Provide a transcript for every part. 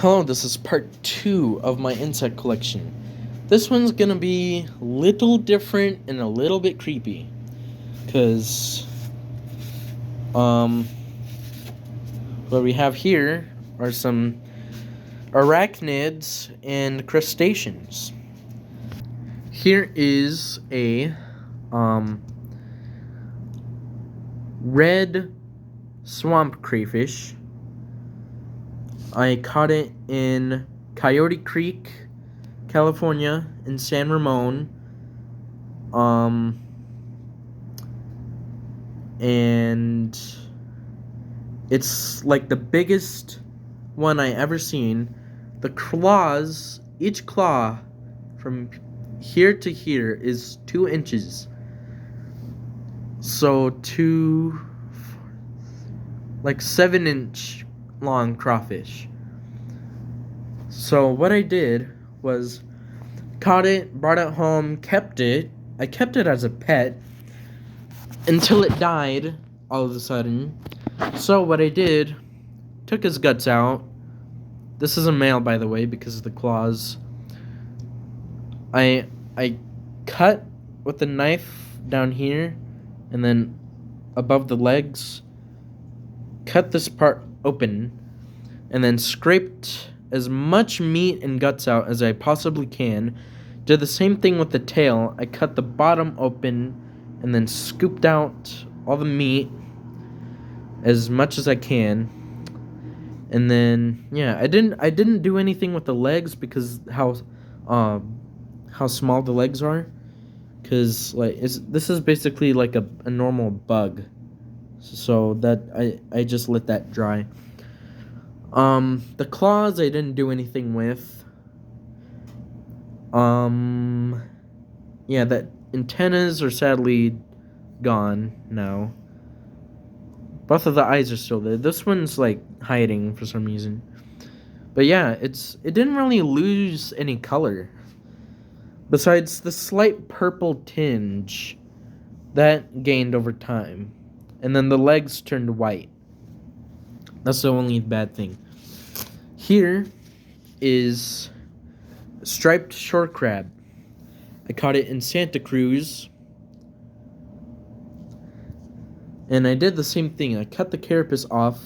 Hello, this is part 2 of my insect collection. This one's gonna be a little different and a little bit creepy. Because, what we have here are some arachnids and crustaceans. Here is a, red swamp crayfish. I caught it in Coyote Creek, California, in San Ramon. And it's like the biggest one I ever seen. The claws, each claw from here to here is 2 inches. So 7-inch long crawfish. So what I did was caught it, brought it home, kept it. I kept it as a pet until it died all of a sudden. So what I did, took his guts out. This is a male, by the way, because of the claws. I cut with the knife down here and then above the legs, cut this part open and then scraped as much meat and guts out as I possibly can. Did the same thing with the tail. I cut the bottom open and then scooped out all the meat as much as I can. And then I didn't do anything with the legs because how small the legs are. Cause this is basically like a normal bug. So that I just let that dry. The claws I didn't do anything with. The antennas are sadly gone now. Both of the eyes are still there. This one's like hiding for some reason. But yeah, it didn't really lose any color. Besides the slight purple tinge that gained over time. And then the legs turned white. That's the only bad thing. Here is striped shore crab. I caught it in Santa Cruz. And I did the same thing. I cut the carapace off,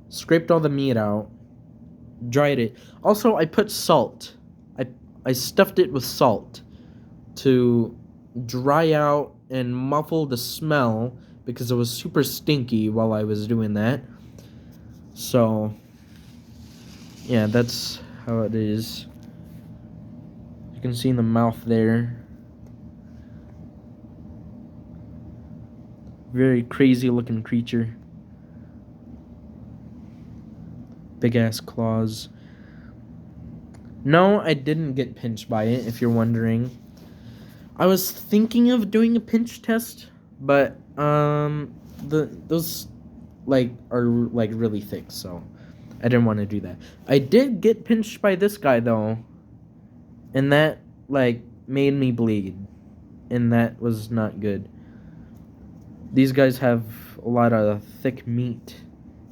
scraped all the meat out, dried it. Also, I put salt. I stuffed it with salt to dry out and muffle the smell because it was super stinky while I was doing that. So, yeah, that's how it is. You can see in the mouth there. Very crazy looking creature. Big ass claws. No, I didn't get pinched by it, if you're wondering. I was thinking of doing a pinch test, but those are really thick, so I didn't want to do that. I did get pinched by this guy though, and that made me bleed, and that was not good. These guys have a lot of thick meat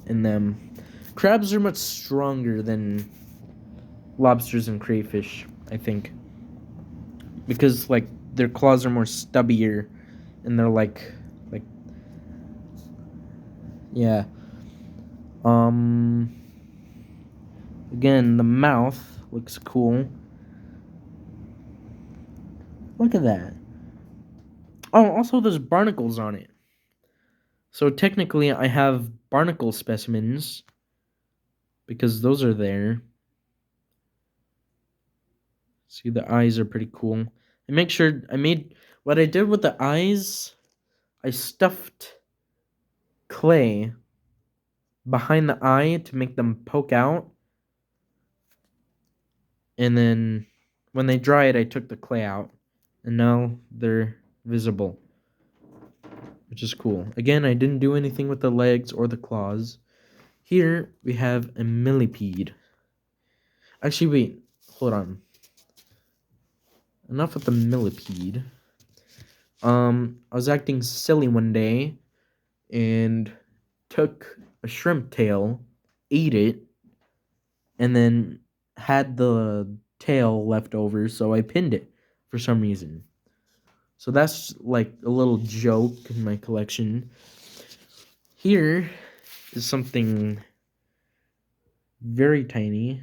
in them. Crabs are much stronger than lobsters and crayfish, I think, because their claws are more stubbier, and they're yeah. Again, the mouth looks cool. Look at that. Oh, also there's barnacles on it. So technically I have barnacle specimens because those are there. See, the eyes are pretty cool. What I did with the eyes, I stuffed clay behind the eye to make them poke out. And then when they dried, I took the clay out. And now they're visible, which is cool. Again, I didn't do anything with the legs or the claws. Here we have a millipede. Actually, wait. Hold on. Enough with the millipede. I was acting silly one day and took a shrimp tail, ate it, and then had the tail left over, so I pinned it for some reason. So that's like a little joke in my collection. Here is something very tiny.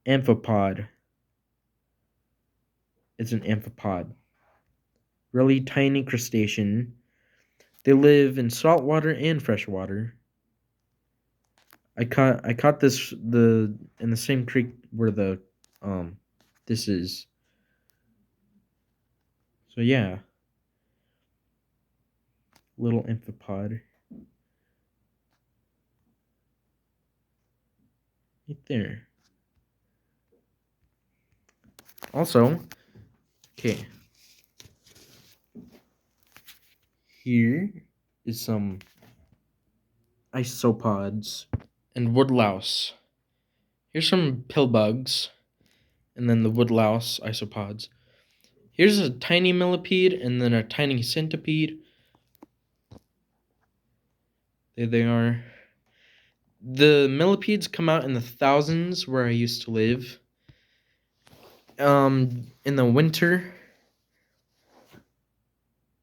Amphipod. It's an amphipod. Really tiny crustacean. They live in saltwater and freshwater. I caught this in the same creek where the this is. So yeah, little amphipod right there. Also, okay, here is some isopods and woodlouse. Here's some pillbugs, and then the woodlouse isopods. Here's a tiny millipede, and then a tiny centipede. There they are. The millipedes come out in the thousands where I used to live. In the winter,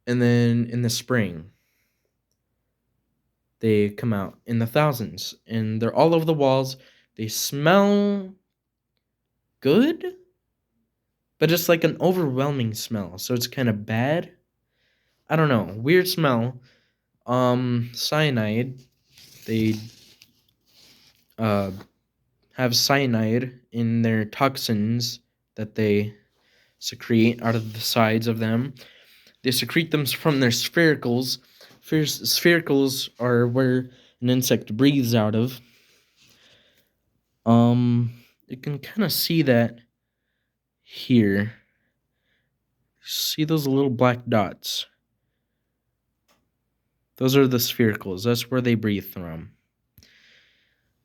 and then in the spring, they come out in the thousands, and they're all over the walls. They smell good, but it's like an overwhelming smell, so it's kind of bad. I don't know, weird smell. Cyanide. They uh have cyanide in their toxins that they secrete out of the sides of them. They secrete them from their sphericals. Sphericals are where an insect breathes out of. You can kind of see that here. See those little black dots? Those are the sphericals. That's where they breathe from.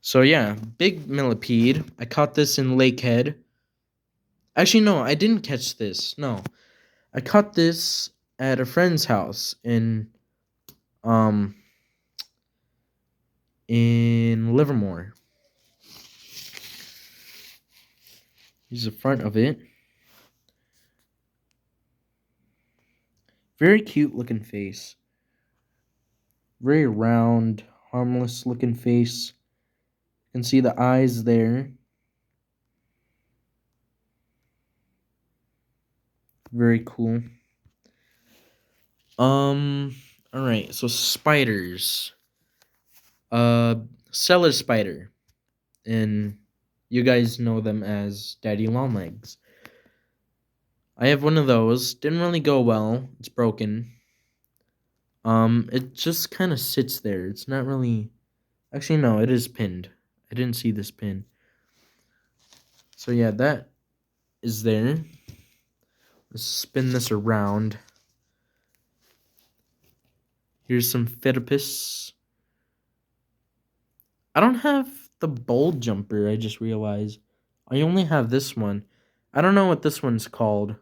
So yeah, big millipede. I caught this in Lakehead. Actually, no, I didn't catch this. No, I caught this at a friend's house um in Livermore. Here's the front of it. Very cute looking face. Very round, harmless looking face. You can see the eyes there. Very cool. Alright, so spiders. Cellar spider. And you guys know them as daddy long legs. I have one of those. Didn't really go well. It's broken. It just kind of sits there. It's not really. Actually, no, it is pinned. I didn't see this pin. So yeah, that is there. Let's spin this around. Here's some Phettopus. I don't have the bold jumper, I just realized. I only have this one. I don't know what this one's called,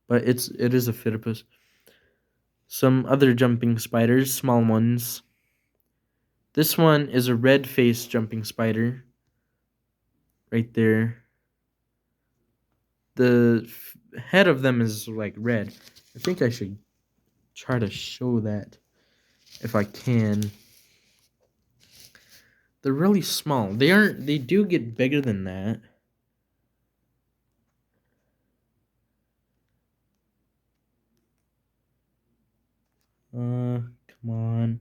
but it is a Phettopus. Some other jumping spiders, small ones. This one is a red-faced jumping spider. Right there. The head of them is like red. I think I should try to show that if I can. They're really small. They do get bigger than that. Come on.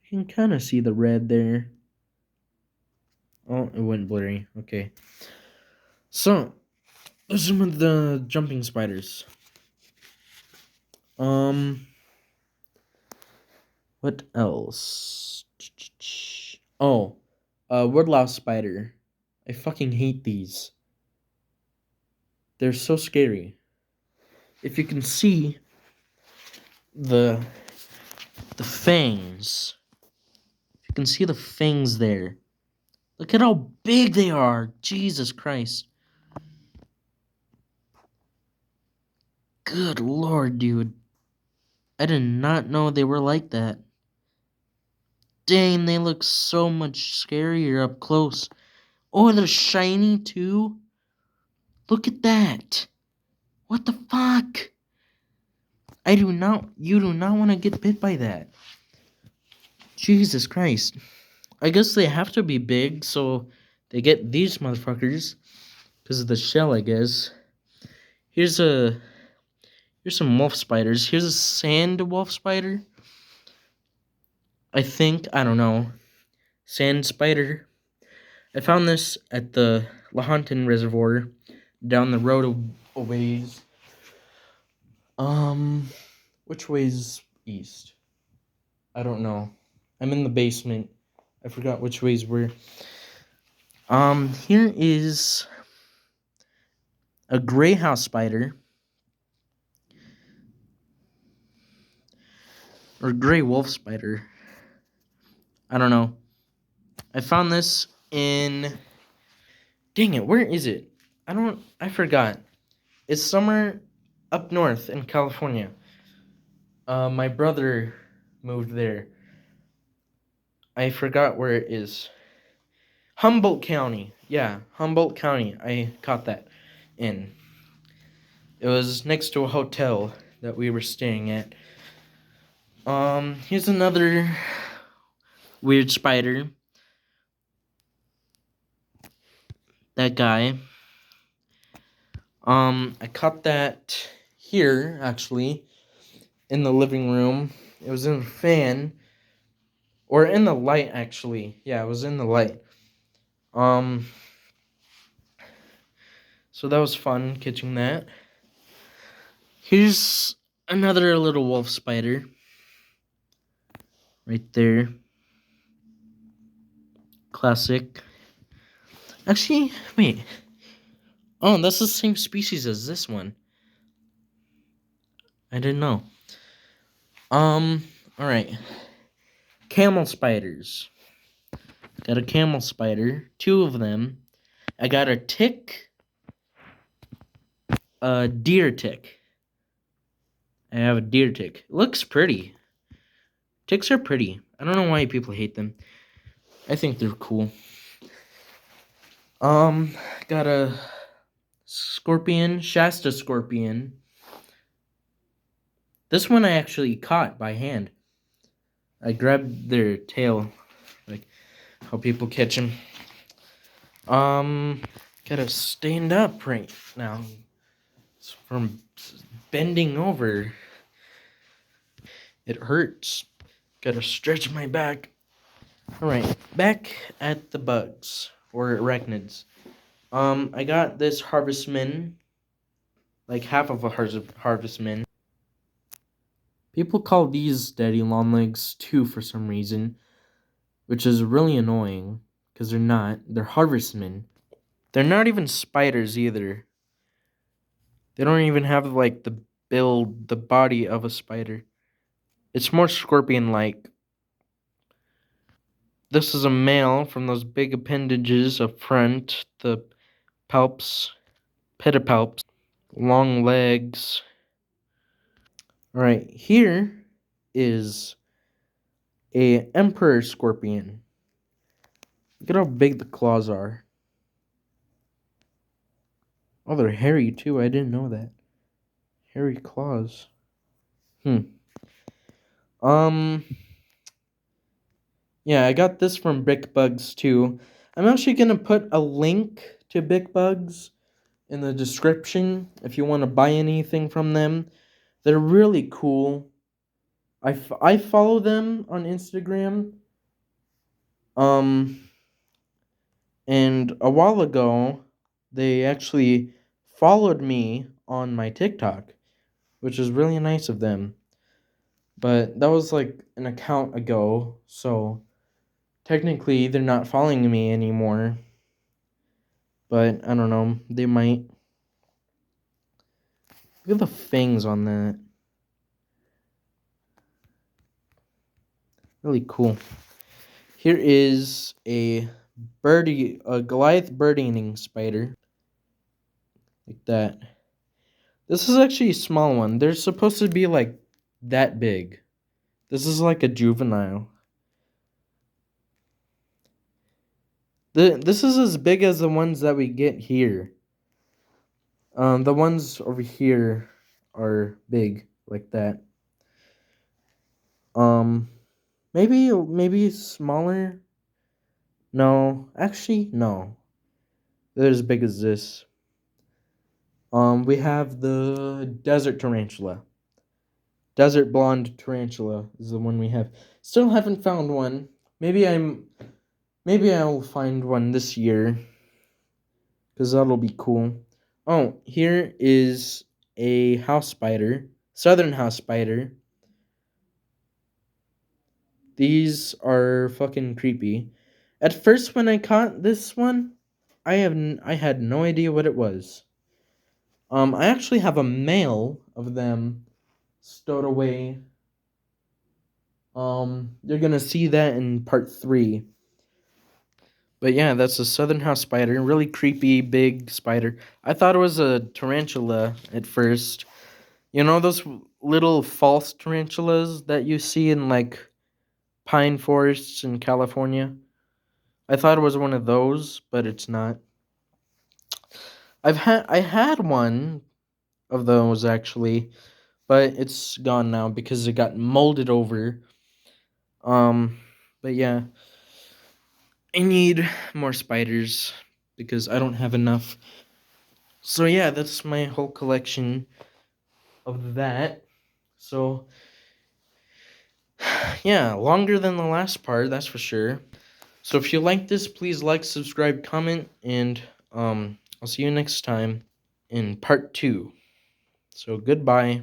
You can kind of see the red there. Oh, it went blurry. Okay. So, those are some of the jumping spiders. What else? Oh, woodlouse spider. I fucking hate these. They're so scary. If you can see the fangs. If you can see the fangs there. Look at how big they are. Jesus Christ. Good lord, dude. I did not know they were like that. Dang, they look so much scarier up close. Oh, they're shiny too? Look at that. What the fuck? You do not want to get bit by that. Jesus Christ. I guess they have to be big, so they get these motherfuckers. Because of the shell, I guess. Here's some wolf spiders. Here's a sand wolf spider. I think, I don't know. Sand spider. I found this at the Lahontan Reservoir down the road a ways. Which way's east? I don't know. I'm in the basement. I forgot which ways were. Here is a gray house spider. Or gray wolf spider. I don't know. I found this in... Dang it, where is it? I forgot. It's somewhere up north in California. My brother moved there. I forgot where it is. Humboldt County. Yeah, Humboldt County. I caught that in. It was next to a hotel that we were staying at. Here's another weird spider. That guy. I caught that here, actually, in the living room. It was in a fan. Or in the light, actually. Yeah, it was in the light. So that was fun, catching that. Here's another little wolf spider. Right there. Classic. Actually, wait. Oh, that's the same species as this one. I didn't know. Alright. Camel spiders. Got a camel spider. 2 of them. I got a tick. A deer tick. I have a deer tick. It looks pretty. Ticks are pretty. I don't know why people hate them. I think they're cool. Got a scorpion, Shasta scorpion. This one I actually caught by hand. I grabbed their tail, like how people catch them. Gotta stand up right now from bending over. It hurts. Gotta stretch my back. Alright, back at the bugs, or arachnids. I got this harvestman, like half of a harvestman. People call these daddy long legs too for some reason, which is really annoying, because they're not. They're harvestmen. They're not even spiders either. They don't even have, like, the build, the body of a spider. It's more scorpion-like. This is a male from those big appendages up front, the palps, pedipalps, long legs. Alright, here is a emperor scorpion. Look at how big the claws are. Oh, they're hairy too. I didn't know that. Hairy claws. Yeah, I got this from Bic Bugs too. I'm actually gonna put a link to Bic Bugs in the description if you want to buy anything from them. They're really cool. I follow them on Instagram. And a while ago, they actually followed me on my TikTok, which is really nice of them. But that was like an account ago, so technically they're not following me anymore. But I don't know, they might. Look at the fangs on that. Really cool. Here is a Goliath bird eating spider. Like that. This is actually a small one. They're supposed to be like that big. This is like a juvenile. This is as big as the ones that we get here. The ones over here are big like that. Um, maybe smaller. No, actually no. They're as big as this. We have the desert tarantula. Desert blonde tarantula is the one we have. Still haven't found one. Maybe I'll find one this year cuz that'll be cool. Oh, here is a house spider, southern house spider. These are fucking creepy. At first when I caught this one, I had no idea what it was. I actually have a male of them stowed away. You're gonna see that in part 3. But yeah, that's a southern house spider. Really creepy, big spider. I thought it was a tarantula at first. You know those little false tarantulas that you see in like pine forests in California? I thought it was one of those, but it's not. I had one of those actually, but it's gone now because it got molded over. Um, but yeah, I need more spiders because I don't have enough. So yeah, that's my whole collection of that. So yeah, longer than the last part, that's for sure. So if you like this, please like, subscribe, comment, and I'll see you next time in part 2. So goodbye.